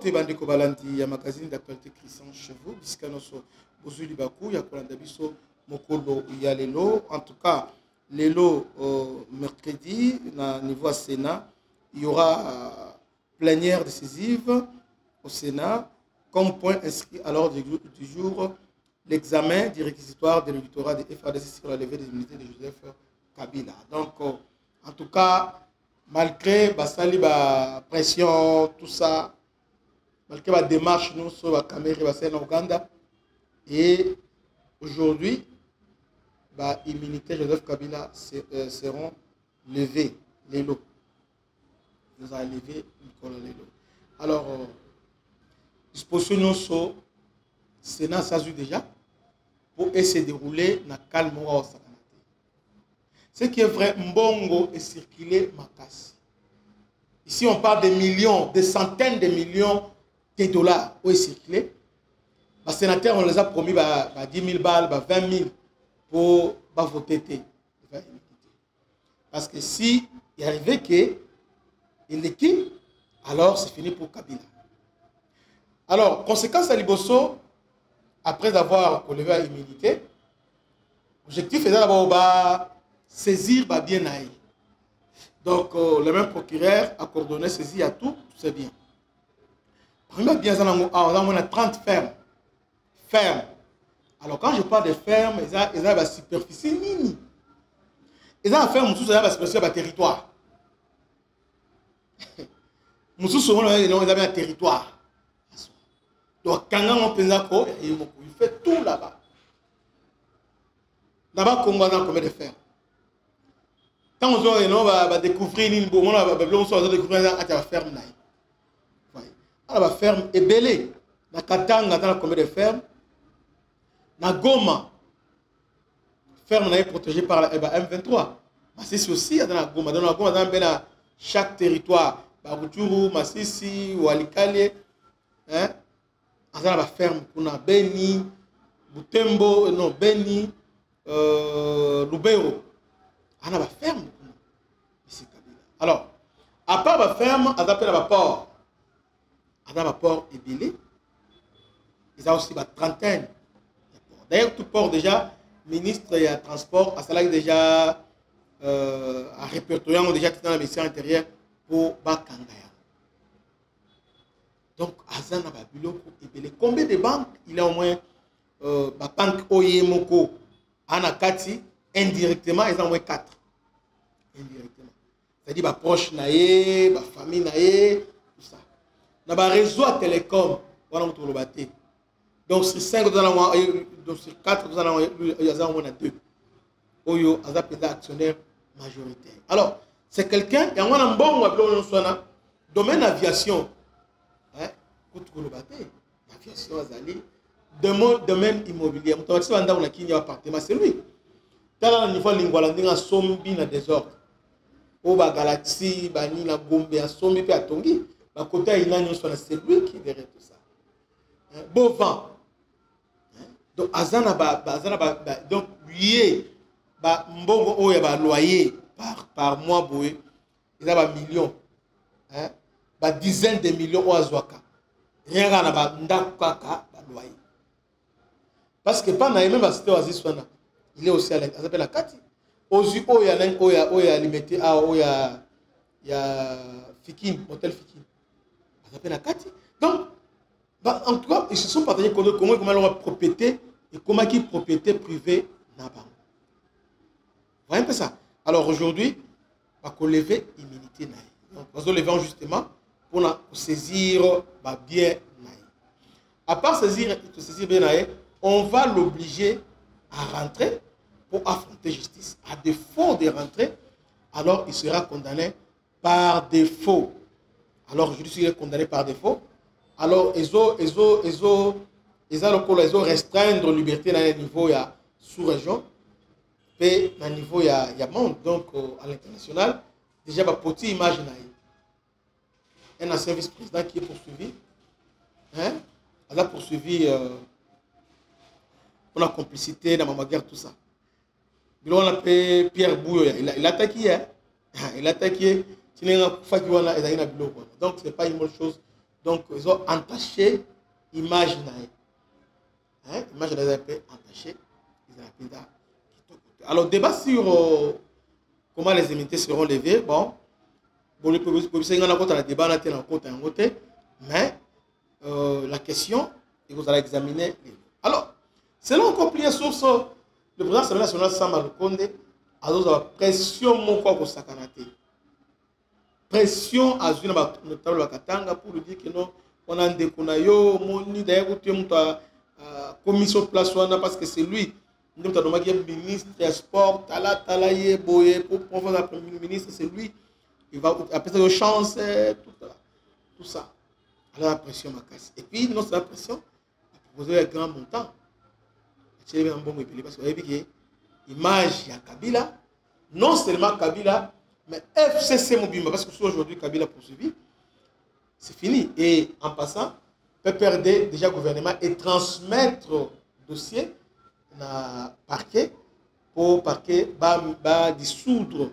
Mbote bandeko balandi ya magazine d'actualité Christian chez vous bisika noso bozuli baku ya kolanda biso mokolo ya lelo. En tout cas lelo mercredi na niveau Sénat il y aura plénière décisive au Sénat comme point inscrit à l'ordre du jour l'examen du réquisitoire de l'électorat de FADC sur la levée des immunités de Joseph Kabila. Donc en tout cas malgré basali ba pression tout ça, malgré la démarche nous sur la caméra en Ouganda, et aujourd'hui bah immunité Joseph Kabila seront levées les lots. Nous allons lever Nicolas Lelo. Alors disposition nous sur Sénat s'agit déjà pour essayer de dérouler na calme au Sakanate. Ce qui est vrai, Mbongo est circulé Makassi. Ici, on parle de millions, de centaines de millions de dollars où est circulé. Les sénateurs, on les a promis 10 000 balles, 20 000 pour voter. Parce que si il arrivait qu'il est qui, alors c'est fini pour Kabila. Alors, conséquence à Liboso, après avoir relevé à l'immunité, l'objectif est d'abord saisir bien aïe. Donc, le même procureur a coordonné, saisi à tout, c'est bien. Premier bien, on a 30 fermes. Fermes. Alors, quand je parle de fermes, ils ont la superficie mini. Ils ont la ferme, ils ont la superficie de territoire. Ils ont un territoire. Donc, quand on pense il fait tout là-bas. Là-bas, combien de fermes? Quand on va découvrir une bonne, on va découvrir la ferme. La ferme est belle. La Katanga, dans combien de fermes? La Goma, ferme est protégée par la M23. Massissi aussi, dans la Goma. Dans la Goma, dans chaque territoire, Baruturu, Massissi, Walikale, dans la ferme, on a Beni, Butembo, non, Beni, Lubero. On a la ferme. Alors, à part la ferme, on appelle la port. On a la port et belé. Ils ont aussi une trentaine. D'ailleurs, tout port déjà, ministre et transport, à cela déjà à répertoriant déjà dans la mission intérieure pour Bakangaya. Donc, Azan a Babylon et belé. Combien de banques il a au moins la banque Oyemoko, Anakati, indirectement, ils ont au moins 4. Indirectement. C'est-à-dire, les proches, les familles, tout ça. Dans le réseau télécom, on a le bâti. Donc, sur 5, donc sur 4, il y a au moins 2. Il y a un actionnaire majoritaire. Alors, c'est quelqu'un, il y a un bon domaine aviation. L'aviation, domaine immobilier. C'est lui. Dans le niveau lingual, il y a un désordre. Oba Galaxy, Bani, la Gombe, à Sombi, puis à Tongi, la côté il a c'est lui qui verrait tout ça. Bon vent. Donc, Azana, donc, lui, Mbongo, oh, il y a un loyer par mois, boy, il y a un million. Dizaines de millions au Azwaka. Rien qu'à la Ndakaka, loyer. Parce que pendant même la cité Oaziswana, il est aussi à la Kati. Ozu oya limité à oya Fikin, hôtel Fikin. Ça s'appelle la Kati. Donc, en tout cas, ils se sont partagés comment leur propriété et comment qui propriété privée n'a pas. Vous voyez un peu ça. Alors aujourd'hui, on va lever l'immunité. Donc, on va lever justement pour saisir bien. À part saisir bien, on va l'obliger à rentrer pour affronter justice. À défaut de rentrer, alors il sera condamné par défaut. Alors aujourd'hui, s'il est condamné par défaut, alors ils ont restreindre la liberté dans le niveau sous-région et dans le niveau monde, donc à l'international. Déjà, pour petite image, un ancien vice-président qui est poursuivi. Elle a poursuivi pour la complicité dans ma guerre, tout ça. On appelle Pierre Bouyo, il a attaqué. Il a attaqué. Donc, ce n'est pas une bonne chose Donc, ils ont entaché l'image. L'image de la entachée. Alors, débat sur comment les immunités seront levées. Bon, mais la question, et vous allez examiner. Alors, selon une compliée source, le président de l'Assemblée nationale, Sama Lukonde, a la pression pression à une notable Wakatanga pour lui dire que non, on a un déconayo, moni d'ailleurs, commission de place parce que c'est lui, nous avons demandé ministre des Sports, Talaye, Boye, pour prendre le premier ministre, c'est lui, il va appeler de chance, tout ça. Alors la pression m'a cassé. Et puis, non, c'est la pression, il a proposé un grand montant. C'est un bon répélé parce que vous avez vu que l'image, il y a Kabila, non seulement Kabila, mais FCC Mobimba, parce que aujourd'hui Kabila poursuivi, c'est fini. Et en passant, PPRD, déjà gouvernement, et transmettre le dossier dans le parquet pour parquet dissoudre.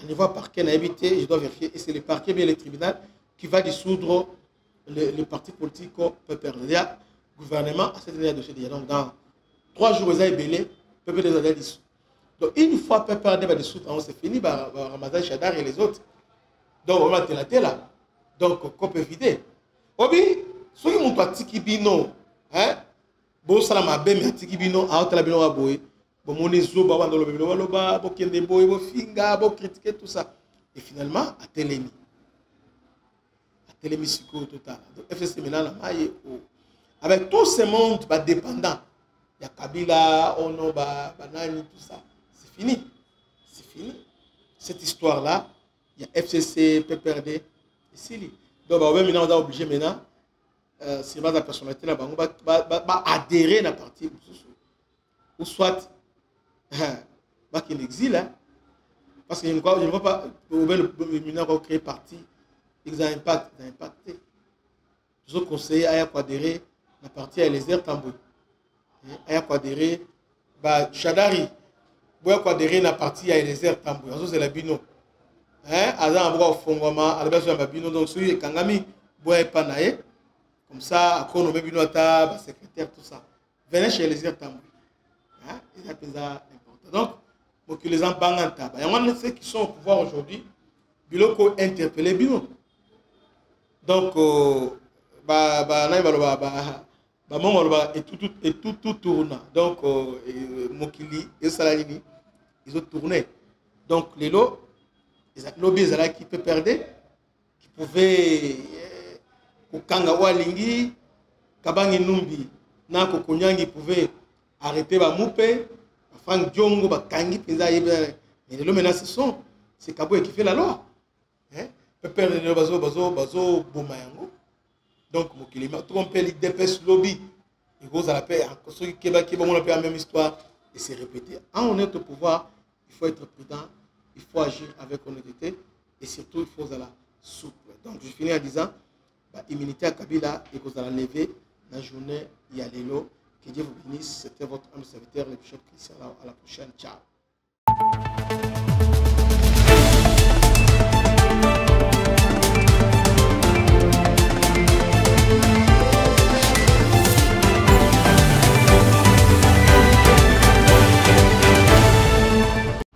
À niveau parquet, on a évité, je dois vérifier, et c'est le parquet, bien le tribunal, qui va dissoudre le parti politique PPRD. Il y a gouvernement à cette dossier. Donc dans 3 jours, ils ont ébélé, PPRD a dissous. Donc, une fois PPRD va dissoudre, c'est fini, Ramadan Chadar et les autres. Donc, on va te là. Donc, qu'on peut vider. Obi, ceux qui m'ont tiki bino, hein, bon, ça m'a bien, mais tiki bino, à la bino, bon, mon iso, bah, dans le bino, bah, bon, kende boy, bon, finga, bon, critiquer tout ça. Et finalement, à Télémi. À Télémi, psycho total. Donc, FSC maintenant, avec tout ce monde, bah, dépendant. Il y a Kabila, Ono, Banani, tout ça. C'est fini. C'est fini. Cette histoire-là, il y a FCC, PPRD, et Sili. Donc, on est obligé maintenant, c'est pas la personnalité, on va adhérer à la partie. Ou soit, qu'il exile. Parce que je ne vois pas, on créer parti, ils ont impacté. Je conseille à adhérer à la partie à les airs tambouis. À adhérer, Chadari. Vous avez adhéré à la partie à Eliezer Tambou. C'est la bino. Azan a fongoma, a bino. Donc, celui Kangami, vous n'avez pas naé. Comme ça, à quoi on met bino à table, secrétaire, tout ça. Venez chez Eliezer Tambou. C'est important. Donc, pour que les gens bangent en table. Il y a ceux qui sont au pouvoir aujourd'hui, Biloko interpellé bino. Donc, et tout tourne. Donc, Mokili et Salalini, ils ont tourné. Donc, les lots, les lobbies qui peuvent perdre, qui pouvaient, Kangawa Lingi, Kabangi Numbi, Nako Konyangi pouvaient arrêter Moupe, Frank Djongo, Kangi, mais les lots maintenant, c'est Kaboué qui fait la loi. Peut perdre les bazo, Bomayango. Donc, Mokili m'a trompé l'IDPS lobby. Il faut la paix. Ceux qui vont la même histoire et c'est répété. En honnête au pouvoir, il faut être prudent, il faut agir avec honnêteté et surtout il faut la souple. Donc, je finis en disant, immunité à Kabila et vous allez lever la journée, il y a l'élo. Que Dieu vous bénisse. C'était votre homme serviteur, le bishop Christian. À la prochaine. Ciao.